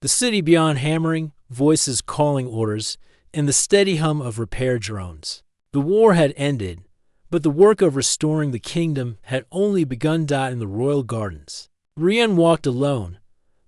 The city beyond hammering, voices calling orders, and the steady hum of repair drones. The war had ended, but the work of restoring the kingdom had only begun. In the royal gardens, Rian walked alone.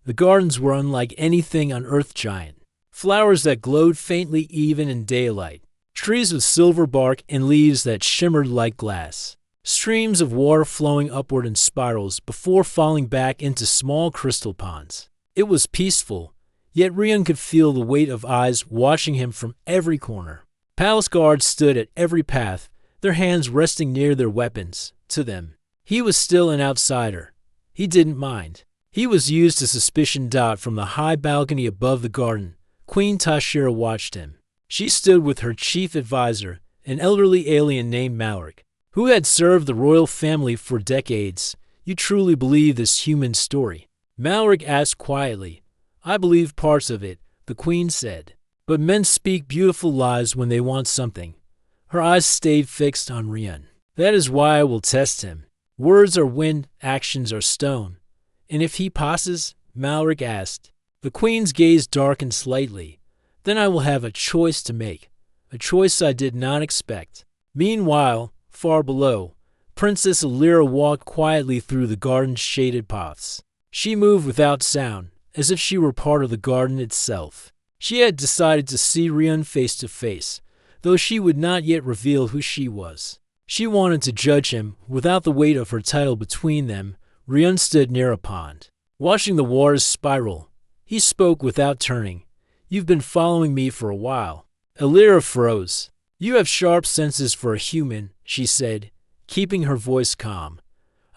The gardens were unlike anything on Earth giant. Flowers that glowed faintly even in daylight. Trees with silver bark and leaves that shimmered like glass. Streams of water flowing upward in spirals before falling back into small crystal ponds. It was peaceful, yet Rian could feel the weight of eyes watching him from every corner. Palace guards stood at every path, their hands resting near their weapons. To them, he was still an outsider. He didn't mind. He was used to suspicion. From the high balcony above the garden, Queen Tashira watched him. She stood with her chief advisor, an elderly alien named Malric, who had served the royal family for decades. You truly believe this human story? Malric asked quietly. I believe parts of it, the queen said. But men speak beautiful lies when they want something. Her eyes stayed fixed on Rian. That is why I will test him. Words are wind, actions are stone. And if he passes, Malric asked. The queen's gaze darkened slightly. Then I will have a choice to make. A choice I did not expect. Meanwhile, far below, Princess Alira walked quietly through the garden's shaded paths. She moved without sound, as if she were part of the garden itself. She had decided to see Rian face to face, though she would not yet reveal who she was. She wanted to judge him without the weight of her title between them. Rian stood near a pond, watching the waters spiral. He spoke without turning. You've been following me for a while. Alira froze. You have sharp senses for a human, she said, keeping her voice calm.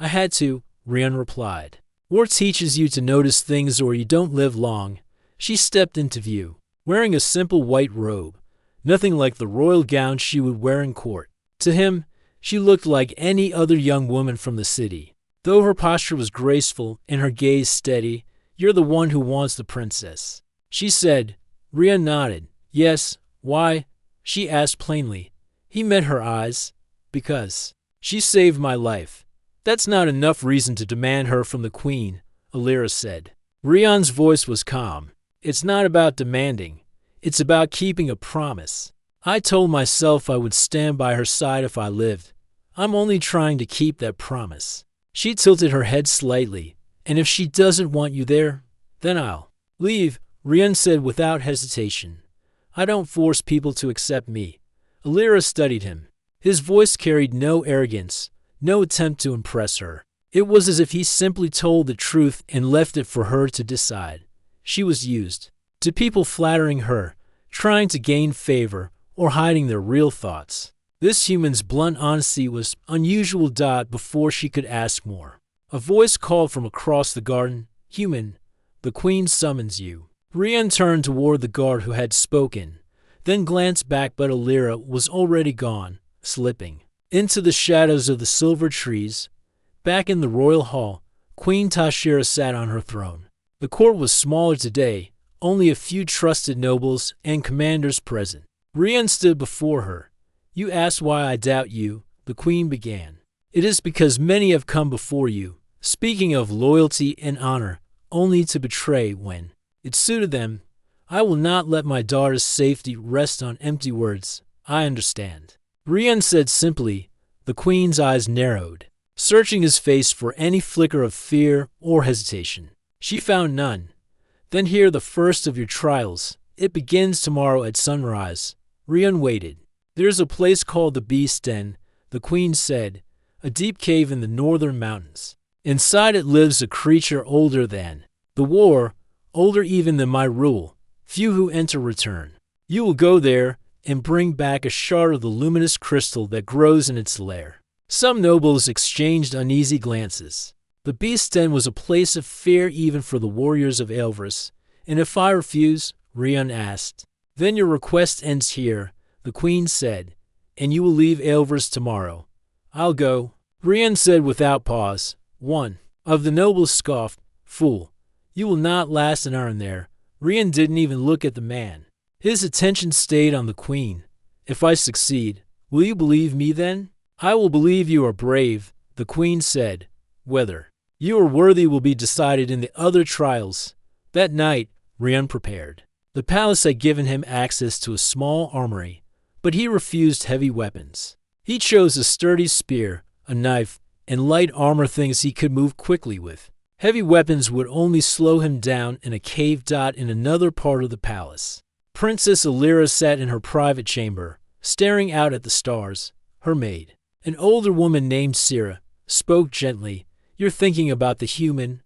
I had to, Rian replied. War teaches you to notice things or you don't live long. She stepped into view, wearing a simple white robe, nothing like the royal gown she would wear in court. To him, she looked like any other young woman from the city. Though her posture was graceful and her gaze steady, you're the one who wants the princess, she said. Rian nodded. Yes, why? She asked plainly. He met her eyes. Because she saved my life. That's not enough reason to demand her from the queen, Alira said. Rian's voice was calm. It's not about demanding. It's about keeping a promise. I told myself I would stand by her side if I lived. I'm only trying to keep that promise. She tilted her head slightly. And if she doesn't want you there, then I'll leave, Rian said without hesitation. I don't force people to accept me. Alira studied him. His voice carried no arrogance, no attempt to impress her. It was as if he simply told the truth and left it for her to decide. She was used to people flattering her, trying to gain favor, or hiding their real thoughts. This human's blunt honesty was unusual. Before she could ask more, a voice called from across the garden. Human, the queen summons you. Rian turned toward the guard who had spoken, then glanced back, but Alira was already gone, slipping into the shadows of the silver trees. Back in the royal hall, Queen Tashira sat on her throne. The court was smaller today, only a few trusted nobles and commanders present. Rian stood before her. You asked why I doubt you, the queen began. It is because many have come before you, speaking of loyalty and honor, only to betray when it suited them. I will not let my daughter's safety rest on empty words. I understand, Rian said simply. The queen's eyes narrowed, searching his face for any flicker of fear or hesitation. She found none. Then hear the first of your trials. It begins tomorrow at sunrise. Rian waited. There's a place called the Beast Den, the queen said, a deep cave in the northern mountains. Inside it lives a creature older than the war, older even than my rule. Few who enter return. You will go there and bring back a shard of the luminous crystal that grows in its lair. Some nobles exchanged uneasy glances. The Beast Den was a place of fear even for the warriors of Elvris. And if I refuse, Rian asked, then your request ends here, the queen said, and you will leave Elvris tomorrow. I'll go, Rian said without pause. One of the nobles scoffed. Fool, you will not last an hour in there. Rian didn't even look at the man. His attention stayed on the queen. If I succeed, will you believe me then? I will believe you are brave, the queen said. Whether you are worthy will be decided in the other trials. That night, Rian prepared. The palace had given him access to a small armory, but he refused heavy weapons. He chose a sturdy spear, a knife, and light armor, things he could move quickly with. Heavy weapons would only slow him down in a cave in another part of the palace. Princess Alira sat in her private chamber, staring out at the stars. Her maid, an older woman named Sira, spoke gently. "You're thinking about the human?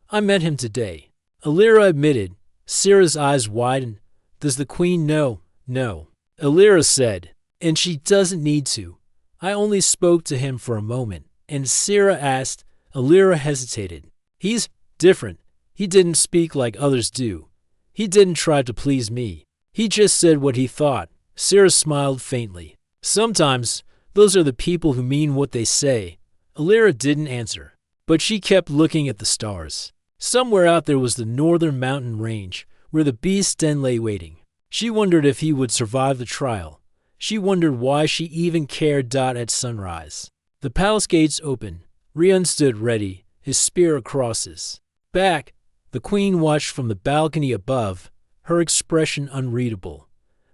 I met him today." Alira admitted. Sira's eyes widened. "Does the queen know?" "No," Alira said, "and she doesn't need to. I only spoke to him for a moment." And Sira asked. Alira hesitated. "He's different. He didn't speak like others do. He didn't try to please me. He just said what he thought." Sira smiled faintly. "Sometimes those are the people who mean what they say." Alira didn't answer, but she kept looking at the stars. Somewhere out there was the northern mountain range, where the beast's den lay waiting. She wondered if he would survive the trial. She wondered why she even cared. At sunrise, the palace gates opened. Rian stood ready, his spear across his back. The queen watched from the balcony above, her expression unreadable.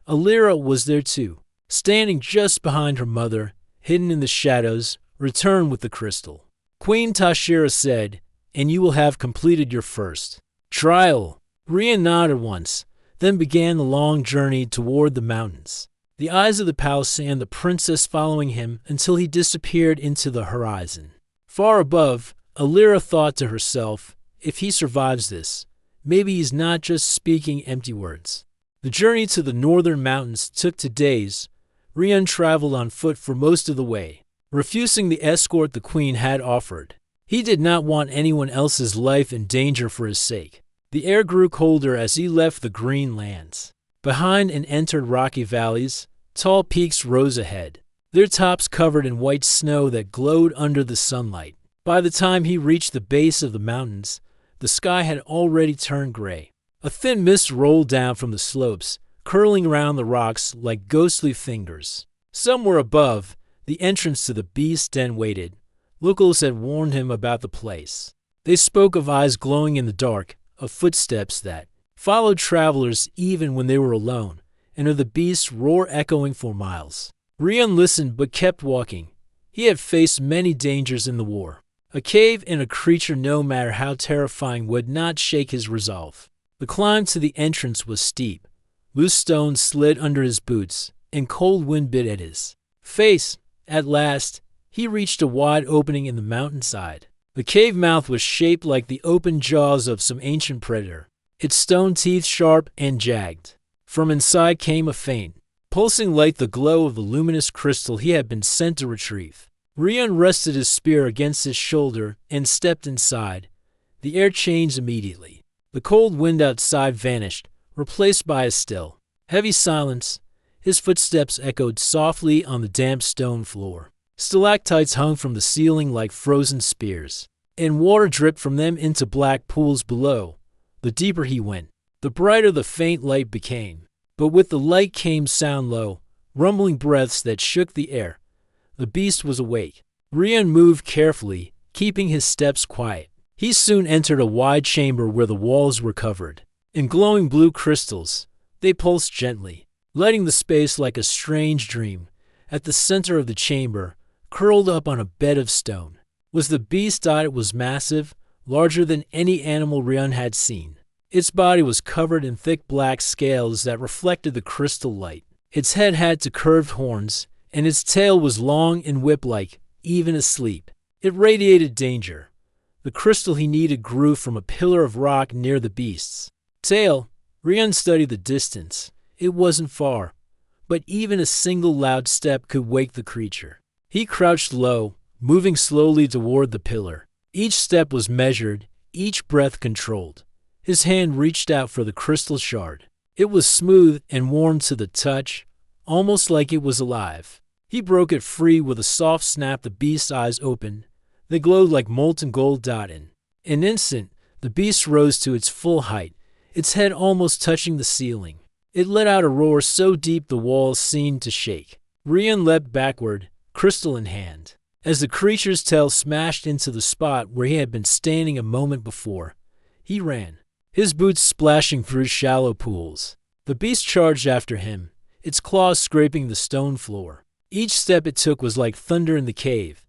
Alira was there too, standing just behind her mother, hidden in the shadows. "Return with the crystal," Queen Tashira said, "and you will have completed your first trial." Rian nodded once, then began the long journey toward the mountains, the eyes of the palace and the princess following him until he disappeared into the horizon. Far above, Alira thought to herself, if he survives this, maybe he's not just speaking empty words. The journey to the northern mountains took 2 days. Rian traveled on foot for most of the way, refusing the escort the queen had offered. He did not want anyone else's life in danger for his sake. The air grew colder as he left the green lands behind and entered rocky valleys. Tall peaks rose ahead, their tops covered in white snow that glowed under the sunlight. By the time he reached the base of the mountains, the sky had already turned gray. A thin mist rolled down from the slopes, curling around the rocks like ghostly fingers. Somewhere above, the entrance to the beast's den waited. Locals had warned him about the place. They spoke of eyes glowing in the dark, of footsteps that followed travelers even when they were alone, and of the beast's roar echoing for miles. Rian listened but kept walking. He had faced many dangers in the war. A cave and a creature, no matter how terrifying, would not shake his resolve. The climb to the entrance was steep. Loose stones slid under his boots, and cold wind bit at his face. At last, he reached a wide opening in the mountainside. The cave mouth was shaped like the open jaws of some ancient predator, its stone teeth sharp and jagged. From inside came a faint, pulsing light, the glow of the luminous crystal he had been sent to retrieve. Rian rested his spear against his shoulder and stepped inside. The air changed immediately. The cold wind outside vanished, replaced by a still, heavy silence. His footsteps echoed softly on the damp stone floor. Stalactites hung from the ceiling like frozen spears, and water dripped from them into black pools below. The deeper he went, the brighter the faint light became. But with the light came sound, low, rumbling breaths that shook the air. The beast was awake. Rian moved carefully, keeping his steps quiet. He soon entered a wide chamber where the walls were covered in glowing blue crystals. They pulsed gently, lighting the space like a strange dream. At the center of the chamber, curled up on a bed of stone, was the beast. It was massive, larger than any animal Rian had seen. Its body was covered in thick black scales that reflected the crystal light. Its head had 2 curved horns, and its tail was long and whip-like, even asleep. It radiated danger. The crystal he needed grew from a pillar of rock near the beast's tail. Rian studied the distance. It wasn't far, but even a single loud step could wake the creature. He crouched low, moving slowly toward the pillar. Each step was measured, each breath controlled. His hand reached out for the crystal shard. It was smooth and warm to the touch, almost like it was alive. He broke it free with a soft snap. The beast's eyes opened. They glowed like molten gold. In an instant, the beast rose to its full height, its head almost touching the ceiling. It let out a roar so deep the walls seemed to shake. Rian leapt backward, crystal in hand. As the creature's tail smashed into the spot where he had been standing a moment before, he ran. his boots splashing through shallow pools. The beast charged after him, its claws scraping the stone floor. Each step it took was like thunder in the cave.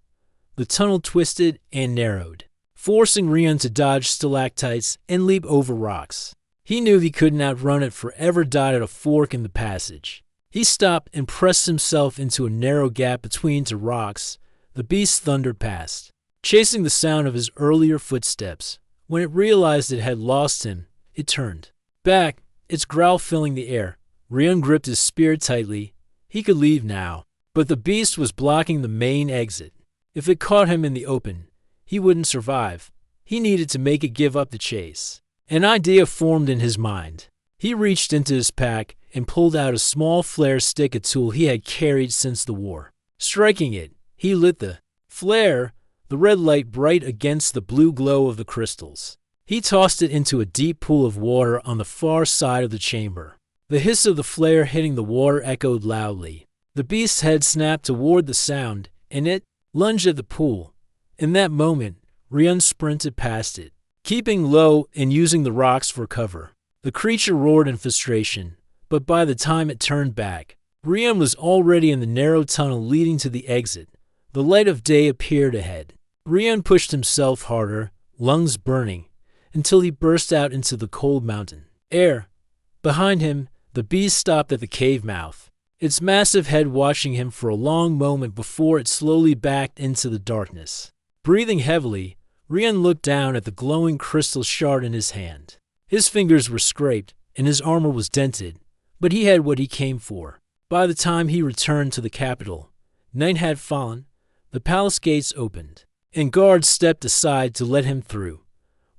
The tunnel twisted and narrowed, forcing Rian to dodge stalactites and leap over rocks. He knew he couldn't outrun it forever. At a fork in the passage, he stopped and pressed himself into a narrow gap between two rocks. The beast thundered past, chasing the sound of his earlier footsteps. When it realized it had lost him, it turned back, its growl filling the air. Rian gripped his spear tightly. He could leave now, but the beast was blocking the main exit. If it caught him in the open, he wouldn't survive. He needed to make it give up the chase. An idea formed in his mind. He reached into his pack and pulled out a small flare stick, a tool he had carried since the war. Striking it, he lit the flare, the red light bright against the blue glow of the crystals. He tossed it into a deep pool of water on the far side of the chamber. The hiss of the flare hitting the water echoed loudly. The beast's head snapped toward the sound, and it lunged at the pool. In that moment, Rian sprinted past it, keeping low and using the rocks for cover. The creature roared in frustration, but by the time it turned back, Rian was already in the narrow tunnel leading to the exit. The light of day appeared ahead. Rian pushed himself harder, lungs burning, until he burst out into the cold mountain air. Behind him, the beast stopped at the cave mouth, its massive head watching him for a long moment before it slowly backed into the darkness. Breathing heavily, Rian looked down at the glowing crystal shard in his hand. His fingers were scraped, and his armor was dented, but he had what he came for. By the time he returned to the capital, night had fallen, the palace gates opened, and guards stepped aside to let him through.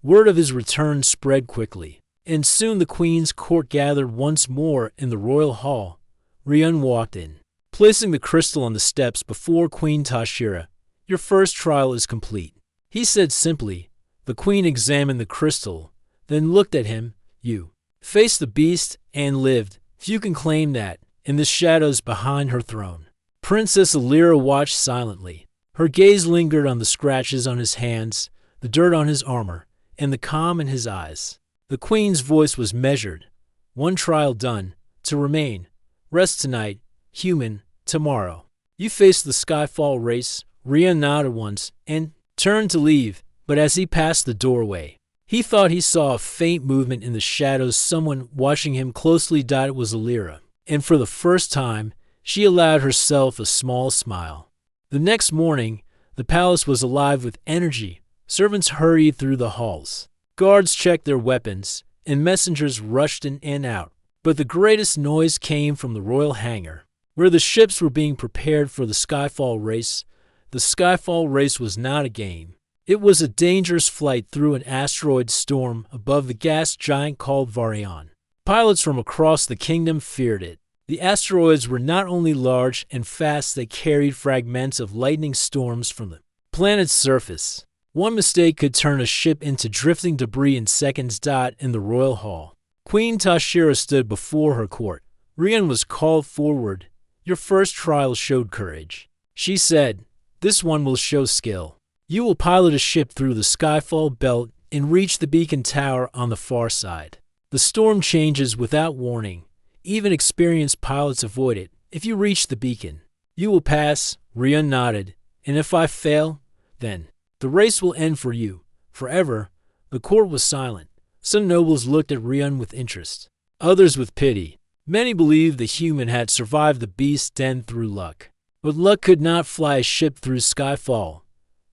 Word of his return spread quickly, and soon the queen's court gathered once more in the royal hall. Rian walked in, placing the crystal on the steps before Queen Tashira. "Your first trial is complete," he said simply. The queen examined the crystal, then looked at him. "You faced the beast and lived. Few can claim that." In the shadows behind her throne, Princess Alira watched silently. Her gaze lingered on the scratches on his hands, the dirt on his armor, and the calm in his eyes. The queen's voice was measured. "One trial done. To remain. Rest tonight. Human, tomorrow." "You faced the Skyfall race." Rian nodded once and turned to leave, but as he passed the doorway, he thought he saw a faint movement in the shadows, someone watching him closely. It was Alira, and for the first time, she allowed herself a small smile. The next morning, the palace was alive with energy. Servants hurried through the halls. Guards checked their weapons, and messengers rushed in and out. But the greatest noise came from the royal hangar, where the ships were being prepared for the Skyfall race. The Skyfall race was not a game. It was a dangerous flight through an asteroid storm above the gas giant called Varian. Pilots from across the kingdom feared it. The asteroids were not only large and fast, they carried fragments of lightning storms from the planet's surface. One mistake could turn a ship into drifting debris in seconds. In the royal hall, Queen Tashira stood before her court. Rian was called forward. "Your first trial showed courage," she said. "This one will show skill. You will pilot a ship through the Skyfall belt and reach the beacon tower on the far side. The storm changes without warning. Even experienced pilots avoid it. If you reach the beacon, you will pass." Rian nodded. "And if I fail, then the race will end for you, forever." The court was silent. Some nobles looked at Rian with interest, others with pity. Many believed the human had survived the beast's den through luck. But luck could not fly a ship through Skyfall.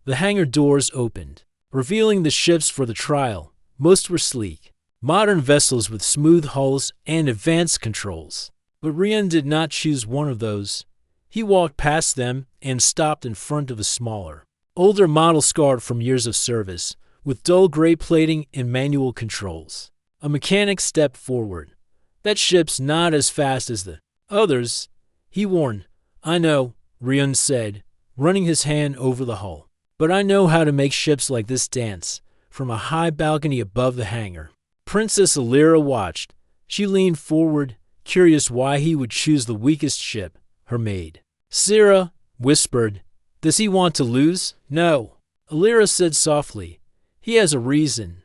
The hangar doors opened, revealing the ships for the trial. Most were sleek, modern vessels with smooth hulls and advanced controls. But Rian did not choose one of those. He walked past them and stopped in front of a smaller, older model scarred from years of service, with dull gray plating and manual controls. A mechanic stepped forward. "That ship's not as fast as the others," he warned. "I know," Rian said, running his hand over the hull. "But I know how to make ships like this dance." From a high balcony above the hangar, Princess Alira watched. She leaned forward, curious why he would choose the weakest ship. Her maid, Sira, whispered, "Does he want to lose?" "No," Alira said softly. "He has a reason."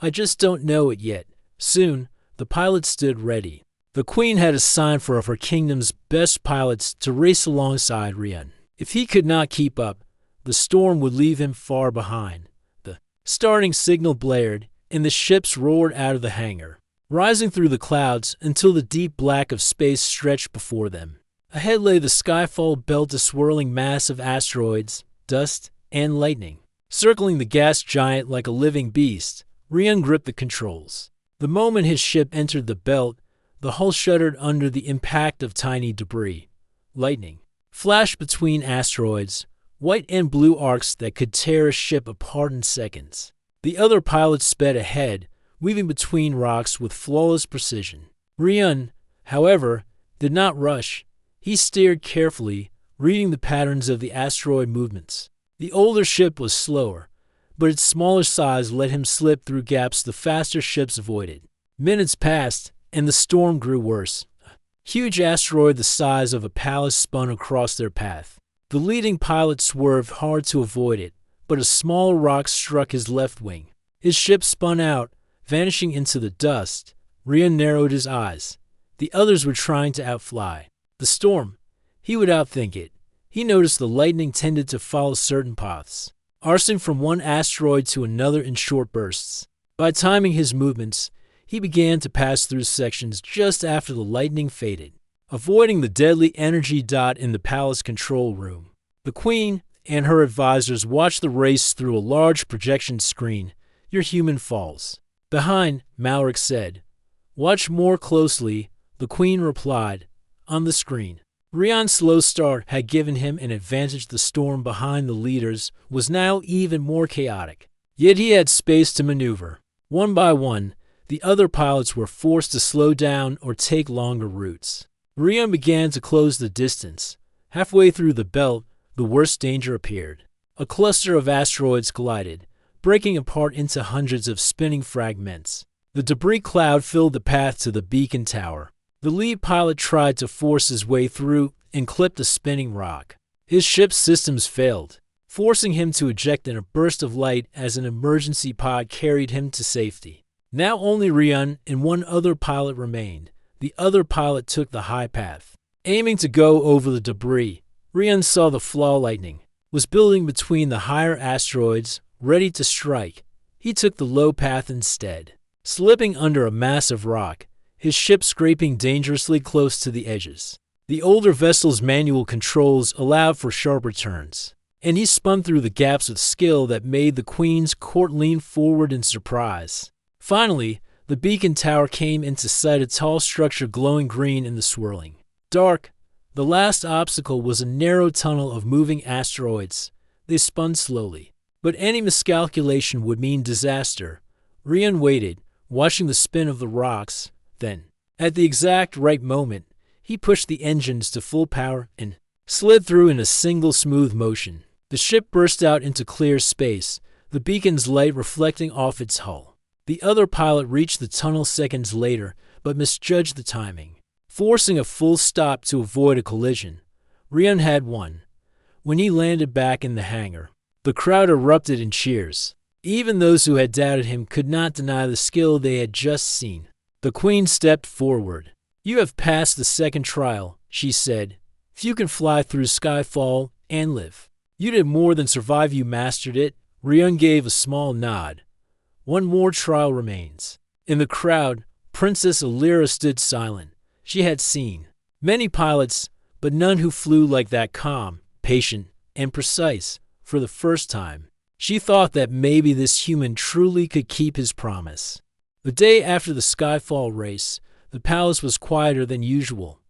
I just don't know it yet. Soon, the pilot stood ready. The Queen had assigned four of her kingdom's best pilots to race alongside Rian. If he could not keep up, the storm would leave him far behind. The starting signal blared, and the ships roared out of the hangar, rising through the clouds until the deep black of space stretched before them. Ahead lay the skyfall belt, a swirling mass of asteroids, dust, and lightning. Circling the gas giant like a living beast, Rian gripped the controls. The moment his ship entered the belt, the hull shuddered under the impact of tiny debris. Lightning flashed between asteroids, white and blue arcs that could tear a ship apart in seconds. The other pilots sped ahead, weaving between rocks with flawless precision. Rian, however, did not rush. He steered carefully, reading the patterns of the asteroid movements. The older ship was slower, but its smaller size let him slip through gaps the faster ships avoided. Minutes passed, and the storm grew worse. A huge asteroid the size of a palace spun across their path. The leading pilot swerved hard to avoid it, but a small rock struck his left wing. His ship spun out, vanishing into the dust. Rian narrowed his eyes. The others were trying to outfly the storm. He would outthink it. He noticed the lightning tended to follow certain paths, arcing from one asteroid to another in short bursts. By timing his movements, he began to pass through sections just after the lightning faded, avoiding the deadly energy dot in the palace control room. The Queen and her advisors watched the race through a large projection screen. Your human falls. Behind, Malric said. Watch more closely, the Queen replied. On the screen, Rian's slow start had given him an advantage. The storm behind the leaders was now even more chaotic, yet he had space to maneuver. One by one, the other pilots were forced to slow down or take longer routes. Rian began to close the distance. Halfway through the belt, the worst danger appeared. A cluster of asteroids collided, breaking apart into hundreds of spinning fragments. The debris cloud filled the path to the beacon tower. The lead pilot tried to force his way through and clipped a spinning rock. His ship's systems failed, forcing him to eject in a burst of light as an emergency pod carried him to safety. Now only Rian and one other pilot remained. The other pilot took the high path. Aiming to go over the debris, Rian saw the flaw lightning was building between the higher asteroids, ready to strike. He took the low path instead, slipping under a massive rock, his ship scraping dangerously close to the edges. The older vessel's manual controls allowed for sharper turns, and he spun through the gaps with skill that made the Queen's court lean forward in surprise. Finally, the beacon tower came into sight, a tall structure glowing green in the swirling dark. The last obstacle was a narrow tunnel of moving asteroids. They spun slowly, but any miscalculation would mean disaster. Rian waited, watching the spin of the rocks. Then, at the exact right moment, he pushed the engines to full power and slid through in a single smooth motion. The ship burst out into clear space, the beacon's light reflecting off its hull. The other pilot reached the tunnel seconds later, but misjudged the timing, forcing a full stop to avoid a collision. Rian had won. When he landed back in the hangar, the crowd erupted in cheers. Even those who had doubted him could not deny the skill they had just seen. The Queen stepped forward. You have passed the second trial, she said. Few can fly through Skyfall and live. You did more than survive, you mastered it. Rian gave a small nod. One more trial remains. In the crowd, Princess Alira stood silent. She had seen many pilots, but none who flew like that, calm, patient, and precise. For the first time, she thought that maybe this human truly could keep his promise. The day after the Skyfall race, the palace was quieter than usual.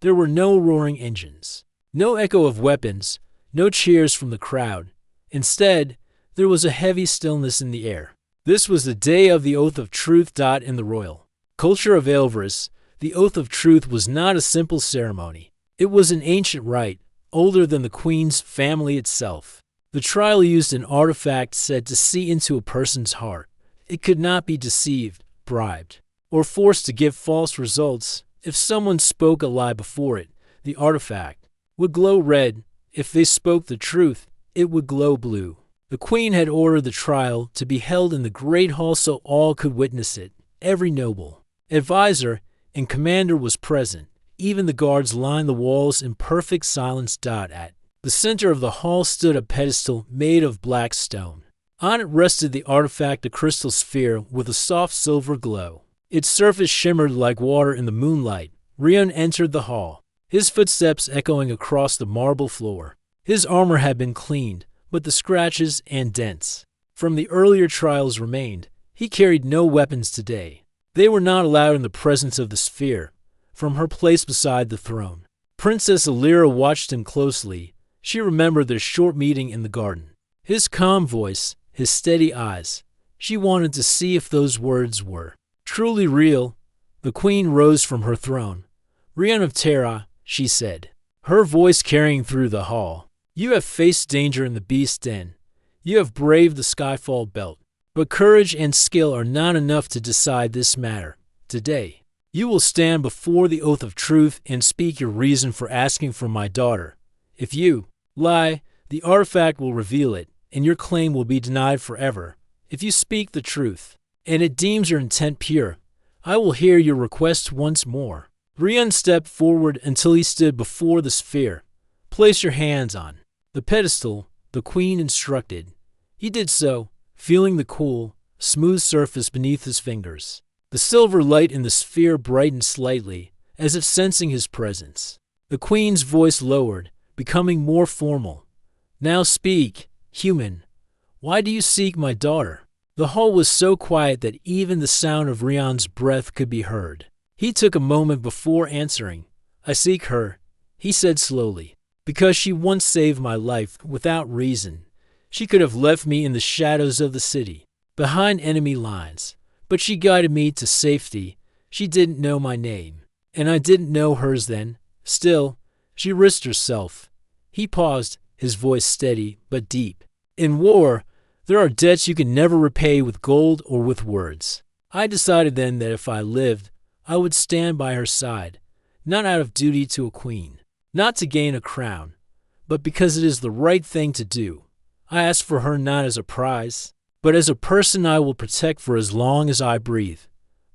There were no roaring engines, no echo of weapons, no cheers from the crowd. Instead, there was a heavy stillness in the air. This was the day of the Oath of Truth. In the royal culture of Elveris, the Oath of Truth was not a simple ceremony. It was an ancient rite, older than the Queen's family itself. The trial used an artifact said to see into a person's heart. It could not be deceived, bribed, or forced to give false results. If someone spoke a lie before it, the artifact would glow red. If they spoke the truth, it would glow blue. The queen had ordered the trial to be held in the great hall so all could witness it. Every noble, advisor, and commander was present. Even the guards lined the walls in perfect silence. At the center of the hall stood a pedestal made of black stone. On it rested the artifact, a crystal sphere with a soft silver glow. Its surface shimmered like water in the moonlight. Rion entered the hall, his footsteps echoing across the marble floor. His armor had been cleaned, but the scratches and dents from the earlier trials remained. He carried no weapons today. They were not allowed in the presence of the sphere, from her place beside the throne. Princess Alira watched him closely. She remembered their short meeting in the garden. His calm voice, his steady eyes. She wanted to see if those words were truly real. The queen rose from her throne. "Rion of Terra," she said, her voice carrying through the hall. "You have faced danger in the beast den. You have braved the Skyfall belt. But courage and skill are not enough to decide this matter. Today, you will stand before the oath of truth and speak your reason for asking for my daughter. If you lie, the artifact will reveal it, and your claim will be denied forever. If you speak the truth, and it deems your intent pure, I will hear your request once more." Rion stepped forward until he stood before the sphere. "Place your hands on the pedestal," the queen instructed. He did so, feeling the cool, smooth surface beneath his fingers. The silver light in the sphere brightened slightly, as if sensing his presence. The queen's voice lowered, becoming more formal. "Now speak, human. Why do you seek my daughter?" The hall was so quiet that even the sound of Rion's breath could be heard. He took a moment before answering. "I seek her," he said slowly, "because she once saved my life without reason. She could have left me in the shadows of the city, behind enemy lines, but she guided me to safety. She didn't know my name, and I didn't know hers then. Still, she risked herself." He paused, his voice steady but deep. "In war, there are debts you can never repay with gold or with words. I decided then that if I lived, I would stand by her side, not out of duty to a queen, not to gain a crown, but because it is the right thing to do. I ask for her not as a prize, but as a person I will protect for as long as I breathe."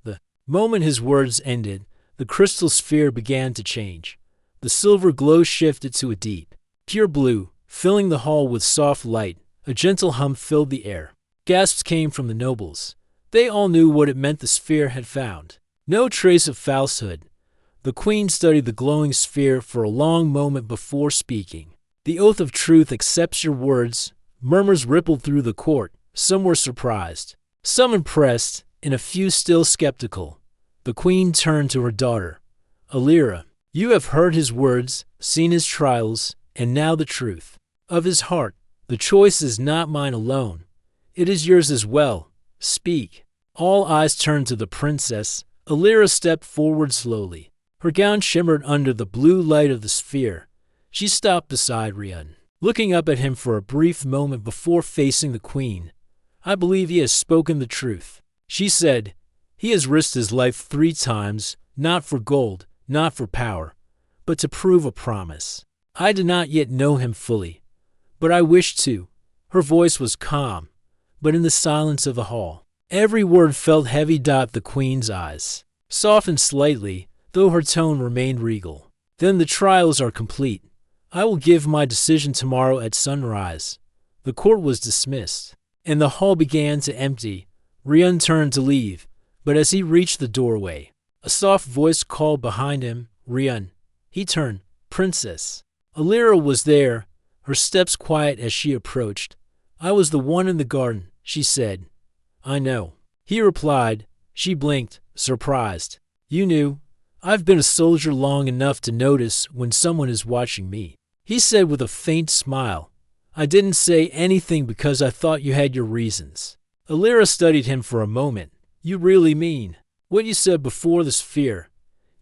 The moment his words ended, the crystal sphere began to change. The silver glow shifted to a deep, pure blue, filling the hall with soft light. A gentle hum filled the air. Gasps came from the nobles. They all knew what it meant the sphere had found. No trace of falsehood. The queen studied the glowing sphere for a long moment before speaking. "The oath of truth accepts your words." Murmurs rippled through the court. Some were surprised, some impressed, and a few still skeptical. The queen turned to her daughter. "Alira, you have heard his words, seen his trials, and now the truth of his heart. The choice is not mine alone. It is yours as well. Speak." All eyes turned to the princess. Alira stepped forward slowly. Her gown shimmered under the blue light of the sphere. She stopped beside Rion, looking up at him for a brief moment before facing the queen. "I believe he has spoken the truth," she said. "He has risked his life 3 times, not for gold, not for power, but to prove a promise. I do not yet know him fully, but I wish to." Her voice was calm, but in the silence of the hall, every word felt heavy. The queen's eyes softened slightly, though her tone remained regal. "Then the trials are complete. I will give my decision tomorrow at sunrise." The court was dismissed, and the hall began to empty. Rion turned to leave, but as he reached the doorway, a soft voice called behind him, "Rion." He turned. "Princess." Alira was there, her steps quiet as she approached. "I was the one in the garden," she said. "I know," he replied. She blinked, surprised. "You knew? I've been a soldier long enough to notice when someone is watching me," he said with a faint smile. "I didn't say anything because I thought you had your reasons." Alira studied him for a moment. "You really mean what you said before the sphere?"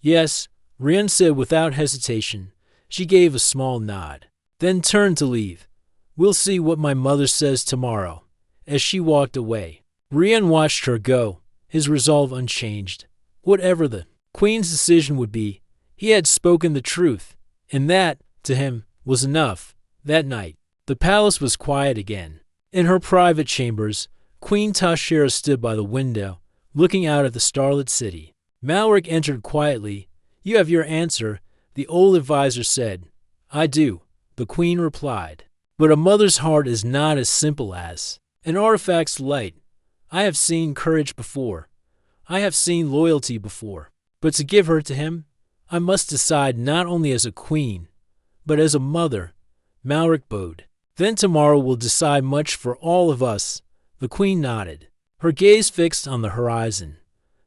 "Yes," Rion said without hesitation. She gave a small nod, then turned to leave. "We'll see what my mother says tomorrow." As she walked away, Rion watched her go, his resolve unchanged. Whatever the queen's decision would be, he had spoken the truth, and that, to him, was enough. That night, the palace was quiet again. In her private chambers, Queen Tashira stood by the window, looking out at the starlit city. Malric entered quietly. "You have your answer," the old advisor said. "I do," the queen replied. "But a mother's heart is not as simple as an artifact's light. I have seen courage before. I have seen loyalty before. But to give her to him, I must decide not only as a queen, but as a mother." Malric bowed. "Then tomorrow will decide much for all of us." The queen nodded, her gaze fixed on the horizon.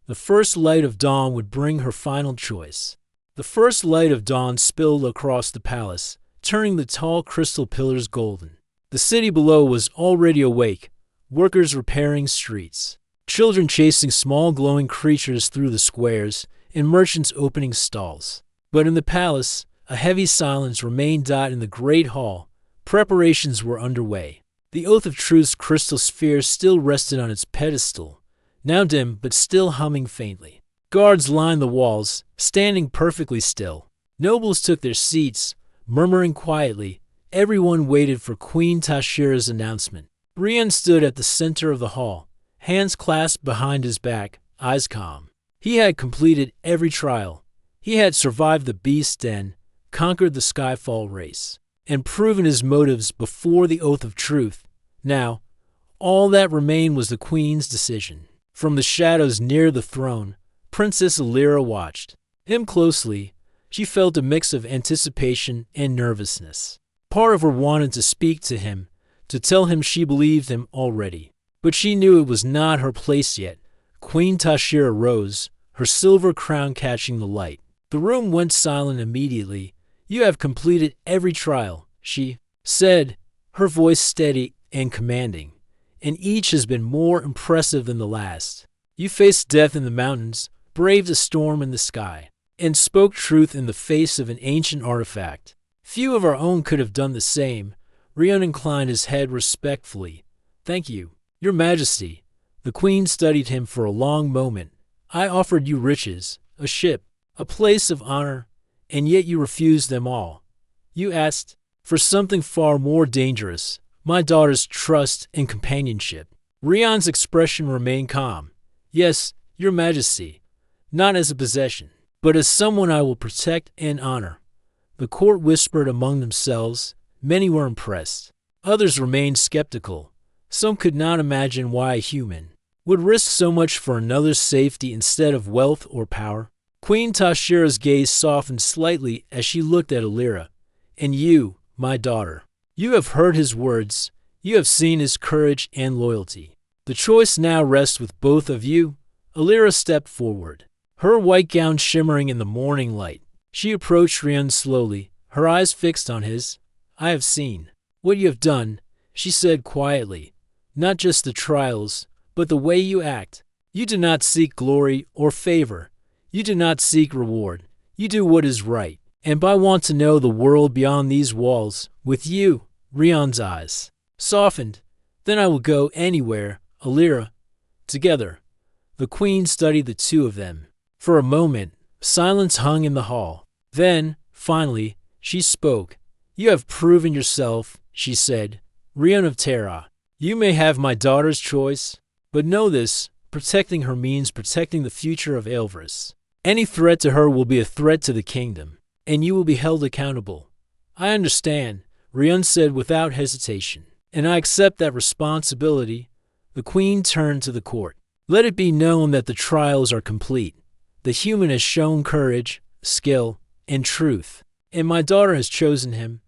The first light of dawn would bring her final choice. The first light of dawn spilled across the palace, turning the tall crystal pillars golden. The city below was already awake, workers repairing streets, children chasing small glowing creatures through the squares, and merchants opening stalls. But in the palace, a heavy silence remained in the great hall. Preparations were underway. The Oath of Truth's crystal sphere still rested on its pedestal, now dim but still humming faintly. Guards lined the walls, standing perfectly still. Nobles took their seats, murmuring quietly. Everyone waited for Queen Tashira's announcement. Rian stood at the center of the hall, hands clasped behind his back, eyes calm. He had completed every trial. He had survived the beast den, conquered the Skyfall race, and proven his motives before the Oath of Truth. Now, all that remained was the queen's decision. From the shadows near the throne, Princess Alira watched him closely. She felt a mix of anticipation and nervousness. Part of her wanted to speak to him, to tell him she believed him already. But she knew it was not her place yet. Queen Tashira rose, her silver crown catching the light. The room went silent immediately. "You have completed every trial," she said, her voice steady and commanding, "and each has been more impressive than the last. You faced death in the mountains, braved a storm in the sky, and spoke truth in the face of an ancient artifact. Few of our own could have done the same." Rion inclined his head respectfully. "Thank you, Your Majesty." The queen studied him for a long moment. "I offered you riches, a ship, a place of honor, and yet you refused them all. You asked for something far more dangerous, my daughter's trust and companionship." Rion's expression remained calm. "Yes, Your Majesty, not as a possession, but as someone I will protect and honor." The court whispered among themselves. Many were impressed. Others remained skeptical. Some could not imagine why a human would risk so much for another's safety instead of wealth or power. Queen Tashira's gaze softened slightly as she looked at Alira. "And you, my daughter, you have heard his words. You have seen his courage and loyalty. The choice now rests with both of you." Alira stepped forward, her white gown shimmering in the morning light. She approached Rian slowly, her eyes fixed on his. "I have seen what you have done," she said quietly. "Not just the trials, but the way you act. You do not seek glory or favor. You do not seek reward. You do what is right. And I want to know the world beyond these walls with you." Rion's eyes softened. "Then I will go anywhere, Alira." Together, the queen studied the two of them. For a moment, silence hung in the hall. Then, finally, she spoke. "You have proven yourself," she said. "Rion of Terra, you may have my daughter's choice, but know this, protecting her means protecting the future of Elvris. Any threat to her will be a threat to the kingdom, and you will be held accountable." "I understand," Rion said without hesitation, "and I accept that responsibility." The queen turned to the court. "Let it be known that the trials are complete. The human has shown courage, skill, and truth, and my daughter has chosen him.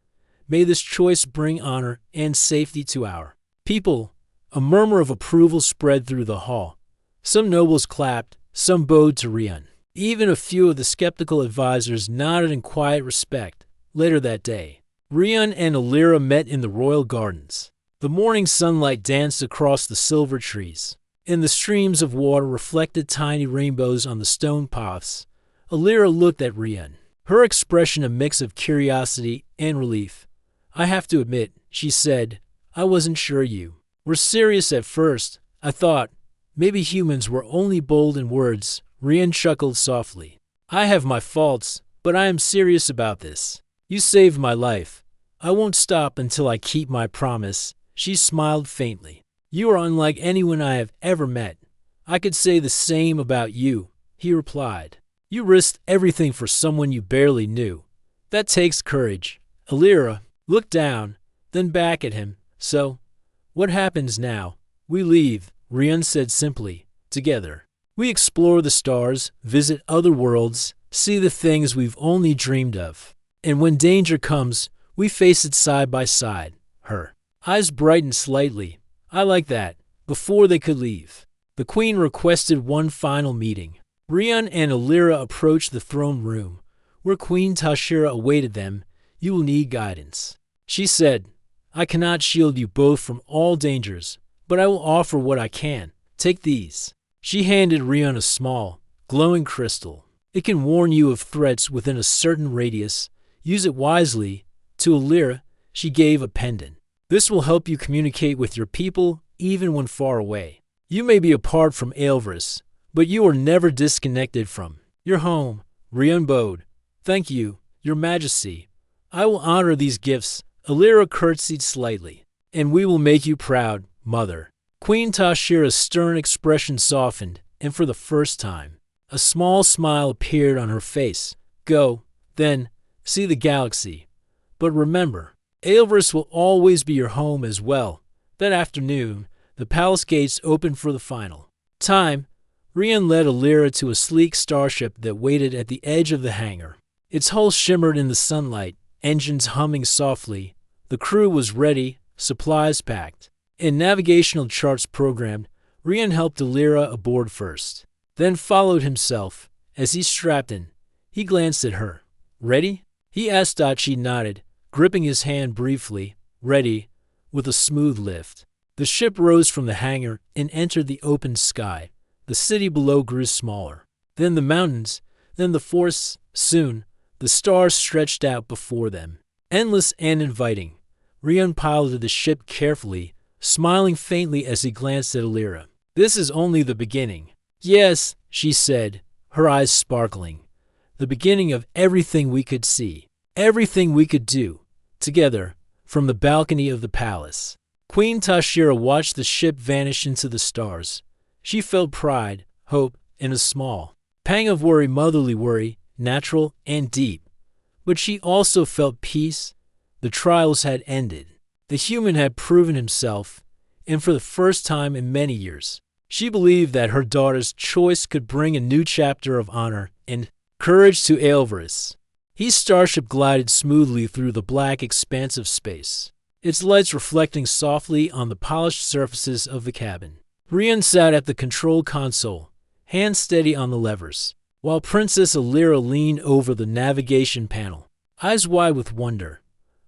May this choice bring honor and safety to our people." A murmur of approval spread through the hall. Some nobles clapped, some bowed to Rion. Even a few of the skeptical advisors nodded in quiet respect. Later that day, Rion and Alira met in the royal gardens. The morning sunlight danced across the silver trees, and the streams of water reflected tiny rainbows on the stone paths. Alira looked at Rion, her expression a mix of curiosity and relief. "I have to admit," she said, "I wasn't sure you were serious at first. I thought maybe humans were only bold in words." Rion chuckled softly. "I have my faults, but I am serious about this. You saved my life. I won't stop until I keep my promise." She smiled faintly. You are unlike anyone I have ever met. I could say the same about you, he replied. You risked everything for someone you barely knew. That takes courage. Alira looked down, then back at him. So, what happens now? We leave, Rian said simply. Together. We explore the stars, visit other worlds, see the things we've only dreamed of. And when danger comes, we face it side by side. Her eyes brightened slightly. I like that. Before they could leave, the queen requested one final meeting. Rian and Alira approached the throne room, where Queen Tashira awaited them. You will need guidance, she said. I cannot shield you both from all dangers, but I will offer what I can. Take these. She handed Rian a small, glowing crystal. It can warn you of threats within a certain radius. Use it wisely. To Alira, she gave a pendant. This will help you communicate with your people even when far away. You may be apart from Aelvris, but you are never disconnected from your home. Rian bowed. Thank you, Your Majesty. I will honor these gifts. Alira curtsied slightly. And we will make you proud, Mother. Queen Tashira's stern expression softened, and for the first time, a small smile appeared on her face. Go, then, see the galaxy. But remember, Aelvris will always be your home as well. That afternoon, the palace gates opened for the final time. Rian led Alira to a sleek starship that waited at the edge of the hangar. Its hull shimmered in the sunlight, engines humming softly. The crew was ready, supplies packed, and navigational charts programmed. Rian helped Alira aboard first, then followed himself. As he strapped in, he glanced at her. Ready? He asked. She nodded, gripping his hand briefly. Ready, with a smooth lift. The ship rose from the hangar and entered the open sky. The city below grew smaller. Then the mountains, then the forests. Soon, the stars stretched out before them, endless and inviting. Rian piloted the ship carefully, smiling faintly as he glanced at Alira. This is only the beginning. Yes, she said, her eyes sparkling. The beginning of everything we could see, everything we could do, together, from the balcony of the palace. Queen Tashira watched the ship vanish into the stars. She felt pride, hope, and a small pang of worry, motherly worry, natural and deep. But she also felt peace. The trials had ended. The human had proven himself, and for the first time in many years, she believed that her daughter's choice could bring a new chapter of honor and courage to Aelvris. His starship glided smoothly through the black expanse of space, its lights reflecting softly on the polished surfaces of the cabin. Rian sat at the control console, hands steady on the levers, while Princess Alira leaned over the navigation panel, eyes wide with wonder.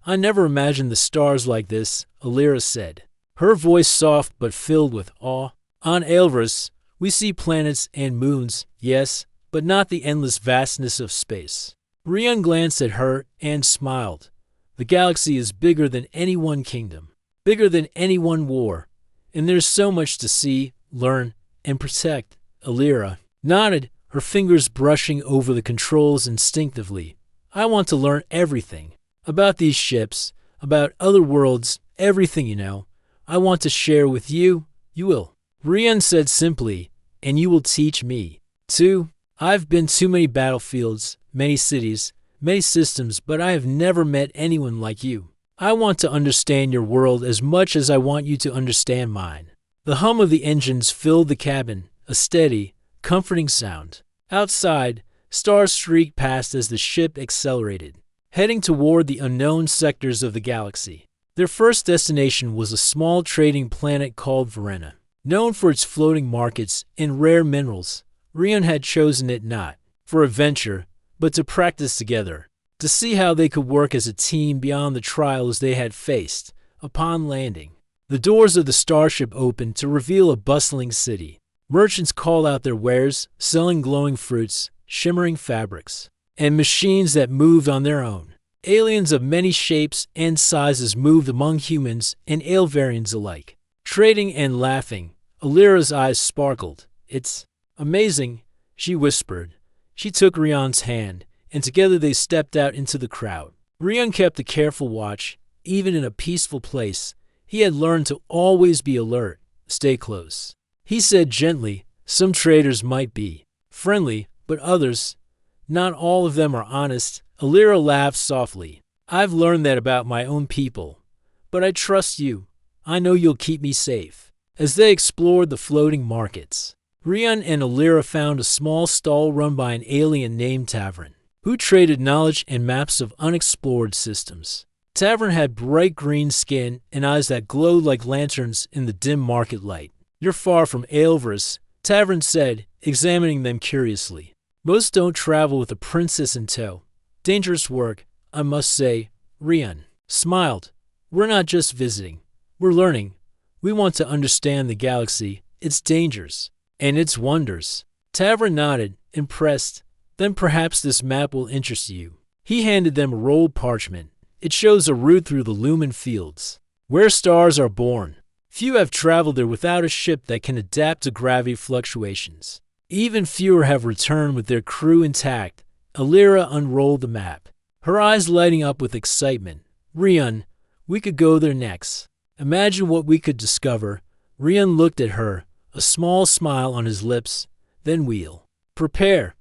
I never imagined the stars like this, Alira said, her voice soft but filled with awe. On Aelvris, we see planets and moons, yes, but not the endless vastness of space. Rian glanced at her and smiled. The galaxy is bigger than any one kingdom, bigger than any one war, and there's so much to see, learn, and protect. Alira nodded, her fingers brushing over the controls instinctively. I want to learn everything. About these ships, about other worlds, everything you know. I want to share with you. You will. Rian said simply, and you will teach me, too. I've been to many battlefields, many cities, many systems, but I have never met anyone like you. I want to understand your world as much as I want you to understand mine. The hum of the engines filled the cabin, a steady, comforting sound. Outside, stars streaked past as the ship accelerated, heading toward the unknown sectors of the galaxy. Their first destination was a small trading planet called Verena, known for its floating markets and rare minerals. Rian had chosen it not for adventure, but to practice together, to see how they could work as a team beyond the trials they had faced. Upon landing, the doors of the starship opened to reveal a bustling city. Merchants called out their wares, selling glowing fruits, shimmering fabrics, and machines that moved on their own. Aliens of many shapes and sizes moved among humans and Aelvarians alike, trading and laughing. Alira's eyes sparkled. It's amazing, she whispered. She took Rian's hand, and together they stepped out into the crowd. Rian kept a careful watch. Even in a peaceful place, He had learned to always be alert, stay close. He said gently, some traders might be friendly, but others, not all of them are honest. Alira laughed softly. I've learned that about my own people. But I trust you. I know you'll keep me safe. As they explored the floating markets, Rian and Alira found a small stall run by an alien named Tavern, who traded knowledge and maps of unexplored systems. Tavern had bright green skin and eyes that glowed like lanterns in the dim market light. You're far from Aelverus, Tavern said, examining them curiously. Most don't travel with a princess in tow. Dangerous work, I must say. Rian smiled. We're not just visiting. We're learning. We want to understand the galaxy, its dangers, and its wonders. Tavern nodded, impressed. Then perhaps this map will interest you. He handed them a rolled parchment. It shows a route through the Lumen fields, where stars are born. Few have traveled there without a ship that can adapt to gravity fluctuations. Even fewer have returned with their crew intact. Alira unrolled the map, her eyes lighting up with excitement. Rian, we could go there next. Imagine what we could discover. Rian looked at her, a small smile on his lips. Then we'll prepare.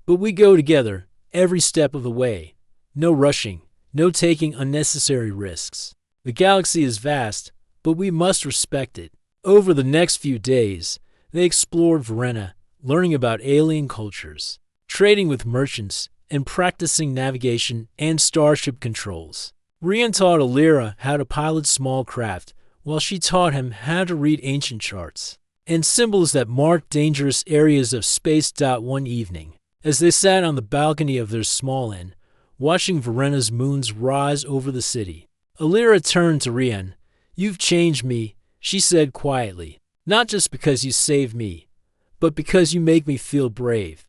But we go together, every step of the way. No rushing, no taking unnecessary risks. The galaxy is vast, but we must respect it. Over the next few days, they explored Verena, learning about alien cultures, trading with merchants, and practicing navigation and starship controls. Rian taught Alira how to pilot small craft, while she taught him how to read ancient charts and symbols that marked dangerous areas of space. One evening, as they sat on the balcony of their small inn, watching Verena's moons rise over the city, Alira turned to Rian. You've changed me, she said quietly. Not just because you saved me, but because you make me feel brave.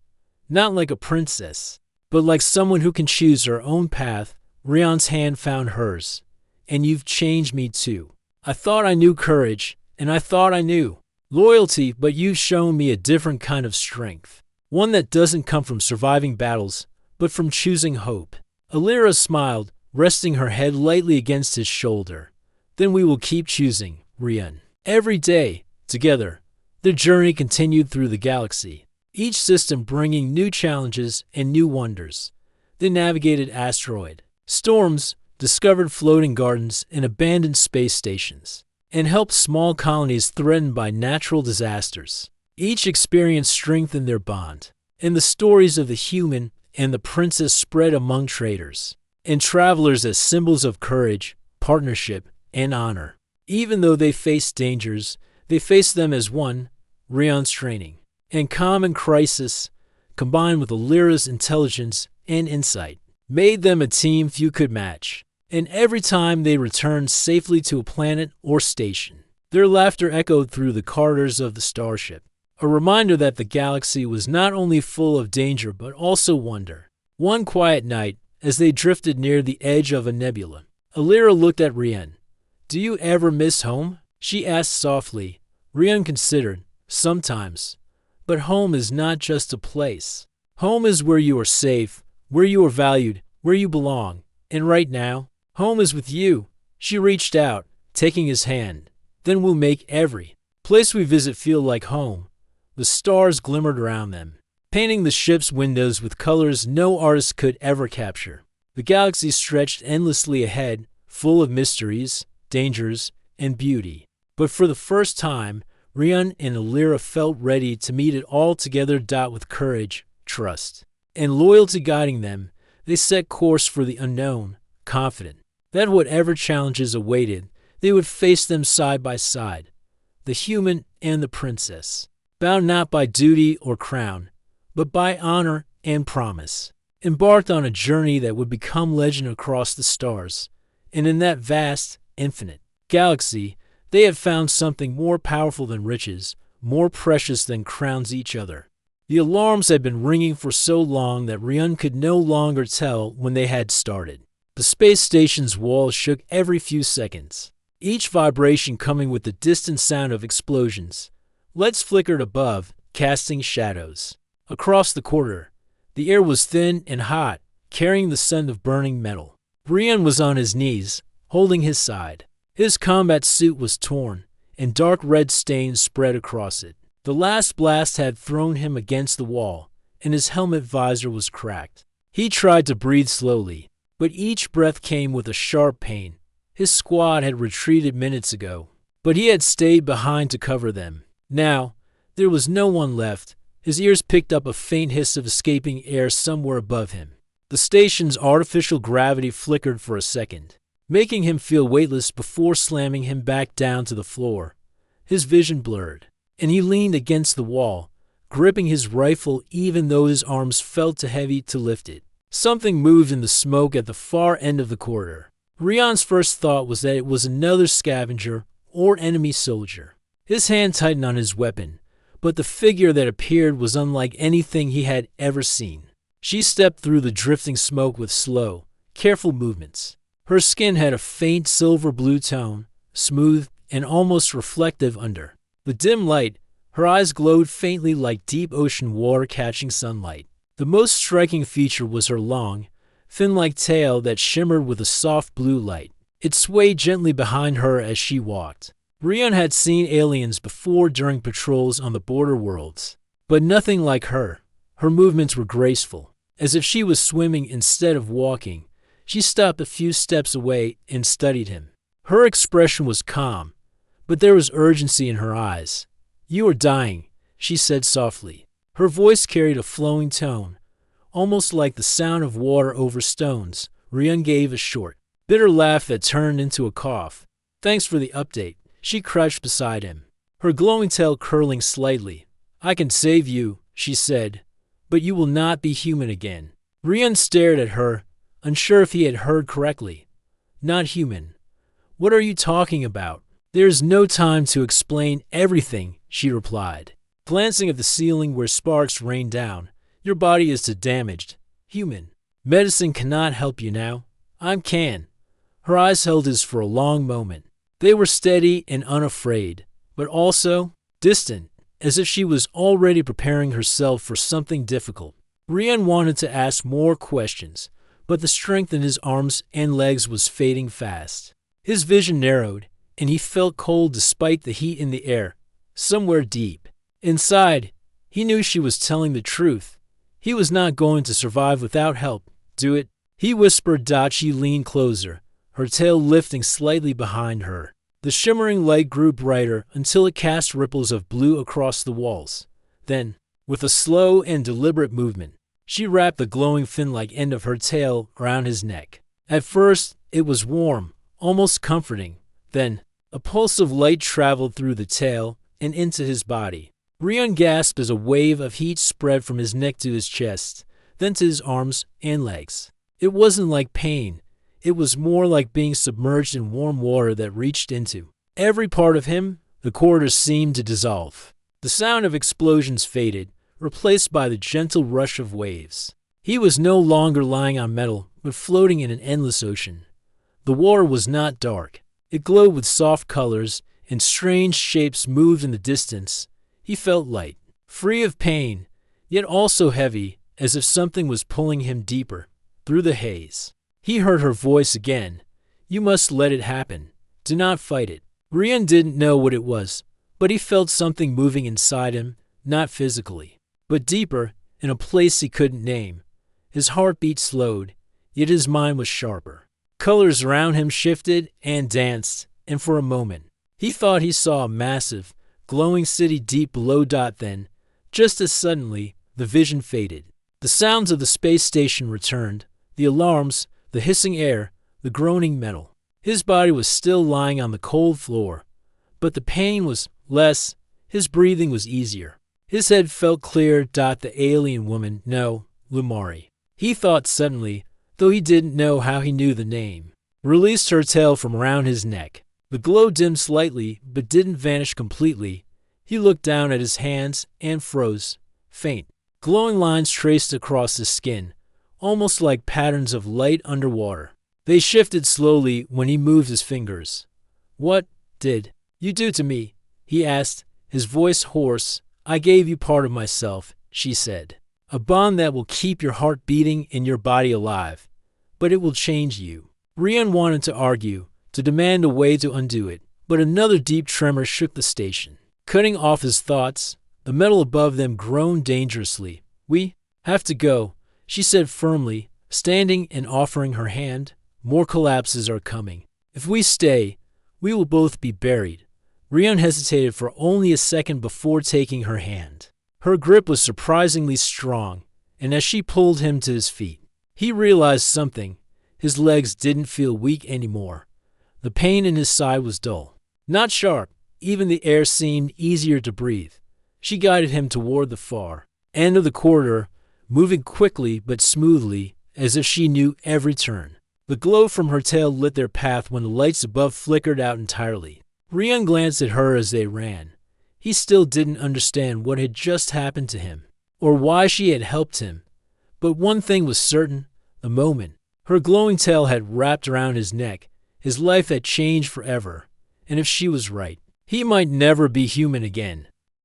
Not like a princess, but like someone who can choose her own path. Rian's hand found hers. And you've changed me too. I thought I knew courage, and I thought I knew loyalty, but you've shown me a different kind of strength. One that doesn't come from surviving battles, but from choosing hope. Alira smiled, resting her head lightly against his shoulder. Then we will keep choosing, Rian. Every day, together. Their journey continued through the galaxy, each system bringing new challenges and new wonders. They navigated asteroid storms, discovered floating gardens and abandoned space stations, and helped small colonies threatened by natural disasters. Each experience strengthened their bond, and the stories of the human and the princess spread among traders and travelers as symbols of courage, partnership, and honor. Even though they faced dangers, they faced them as one. Rian's training and common crisis, combined with Alira's intelligence and insight, made them a team few could match. And every time they returned safely to a planet or station, their laughter echoed through the corridors of the starship, a reminder that the galaxy was not only full of danger but also wonder. One quiet night, as they drifted near the edge of a nebula, Alira looked at Rian. Do you ever miss home? She asked softly. Rian considered. Sometimes. But home is not just a place. Home is where you are safe, where you are valued, where you belong. And right now, home is with you. She reached out, taking his hand. Then we'll make every place we visit feel like home. The stars glimmered around them, painting the ship's windows with colors no artist could ever capture. The galaxy stretched endlessly ahead, full of mysteries, dangers, and beauty. But for the first time, Rian and Alira felt ready to meet it all together. With courage, trust, and loyalty guiding them, they set course for the unknown, confident that whatever challenges awaited, they would face them side by side, the human and the princess, bound not by duty or crown, but by honor and promise, embarked on a journey that would become legend across the stars. And in that vast, infinite galaxy, they had found something more powerful than riches, more precious than crowns. Each other. The alarms had been ringing for so long that Rian could no longer tell when they had started. The space station's walls shook every few seconds, each vibration coming with the distant sound of explosions. Lights flickered above, casting shadows. Across the corridor, the air was thin and hot, carrying the scent of burning metal. Rian was on his knees, holding his side, His combat suit was torn, and dark red stains spread across it. The last blast had thrown him against the wall, and his helmet visor was cracked. He tried to breathe slowly, but each breath came with a sharp pain. His squad had retreated minutes ago, but he had stayed behind to cover them. Now, there was no one left. His ears picked up a faint hiss of escaping air somewhere above him. The station's artificial gravity flickered for a second, making him feel weightless before slamming him back down to the floor. His vision blurred, and he leaned against the wall, gripping his rifle even though his arms felt too heavy to lift it. Something moved in the smoke at the far end of the corridor. Rion's first thought was that it was another scavenger or enemy soldier. His hand tightened on his weapon, but the figure that appeared was unlike anything he had ever seen. She stepped through the drifting smoke with slow, careful movements. Her skin had a faint silver-blue tone, smooth and almost reflective under the dim light. Her eyes glowed faintly like deep ocean water catching sunlight. The most striking feature was her long, fin-like tail that shimmered with a soft blue light. It swayed gently behind her as she walked. Rion had seen aliens before during patrols on the border worlds, but nothing like her. Her movements were graceful, as if she was swimming instead of walking. She stopped a few steps away and studied him. Her expression was calm, but there was urgency in her eyes. "You are dying," she said softly. Her voice carried a flowing tone, almost like the sound of water over stones. Rion gave a short, bitter laugh that turned into a cough. "Thanks for the update." She crouched beside him, her glowing tail curling slightly. "I can save you," she said, "but you will not be human again." Rion stared at her, unsure if he had heard correctly. "Not human? What are you talking about?" "There is no time to explain everything," she replied, glancing at the ceiling where sparks rained down. "Your body is too damaged. Human medicine cannot help you now. I can." Her eyes held his for a long moment. They were steady and unafraid, but also distant, as if she was already preparing herself for something difficult. Rion wanted to ask more questions, but the strength in his arms and legs was fading fast. His vision narrowed, and he felt cold despite the heat in the air. Somewhere deep inside, he knew she was telling the truth. He was not going to survive without help. "Do it," he whispered. She leaned closer, her tail lifting slightly behind her. The shimmering light grew brighter until it cast ripples of blue across the walls. Then, with a slow and deliberate movement, she wrapped the glowing fin-like end of her tail around his neck. At first, it was warm, almost comforting. Then, a pulse of light traveled through the tail and into his body. Rion gasped as a wave of heat spread from his neck to his chest, then to his arms and legs. It wasn't like pain. It was more like being submerged in warm water that reached into every part of him. The corridor seemed to dissolve. The sound of explosions faded, replaced by the gentle rush of waves. He was no longer lying on metal, but floating in an endless ocean. The water was not dark. It glowed with soft colors, and strange shapes moved in the distance. He felt light, free of pain, yet also heavy, as if something was pulling him deeper, through the haze. He heard her voice again. "You must let it happen. Do not fight it." Rion didn't know what it was, but he felt something moving inside him, not physically, but deeper, in a place he couldn't name. His heartbeat slowed, yet his mind was sharper. Colors around him shifted and danced, and for a moment, he thought he saw a massive, glowing city deep below. Then, just as suddenly, the vision faded. The sounds of the space station returned, the alarms, the hissing air, the groaning metal. His body was still lying on the cold floor, but the pain was less. His breathing was easier. His head felt clear. The alien woman, no, Lumari, he thought suddenly, though he didn't know how he knew the name, released her tail from around his neck. The glow dimmed slightly, but didn't vanish completely. He looked down at his hands and froze. Faint, glowing lines traced across his skin, almost like patterns of light underwater. They shifted slowly when he moved his fingers. "What did you do to me?" he asked, his voice hoarse. "I gave you part of myself," she said. "A bond that will keep your heart beating and your body alive. But it will change you." Rion wanted to argue, to demand a way to undo it. But another deep tremor shook the station, cutting off his thoughts. The metal above them groaned dangerously. "We have to go," she said firmly, standing and offering her hand. "More collapses are coming. If we stay, we will both be buried." Rion hesitated for only a second before taking her hand. Her grip was surprisingly strong, and as she pulled him to his feet, he realized something. His legs didn't feel weak anymore. The pain in his side was dull, not sharp. Even the air seemed easier to breathe. She guided him toward the far end of the corridor, moving quickly but smoothly, as if she knew every turn. The glow from her tail lit their path when the lights above flickered out entirely. Rion glanced at her as they ran. He still didn't understand what had just happened to him, or why she had helped him. But one thing was certain: the moment her glowing tail had wrapped around his neck, his life had changed forever. And if she was right, he might never be human again.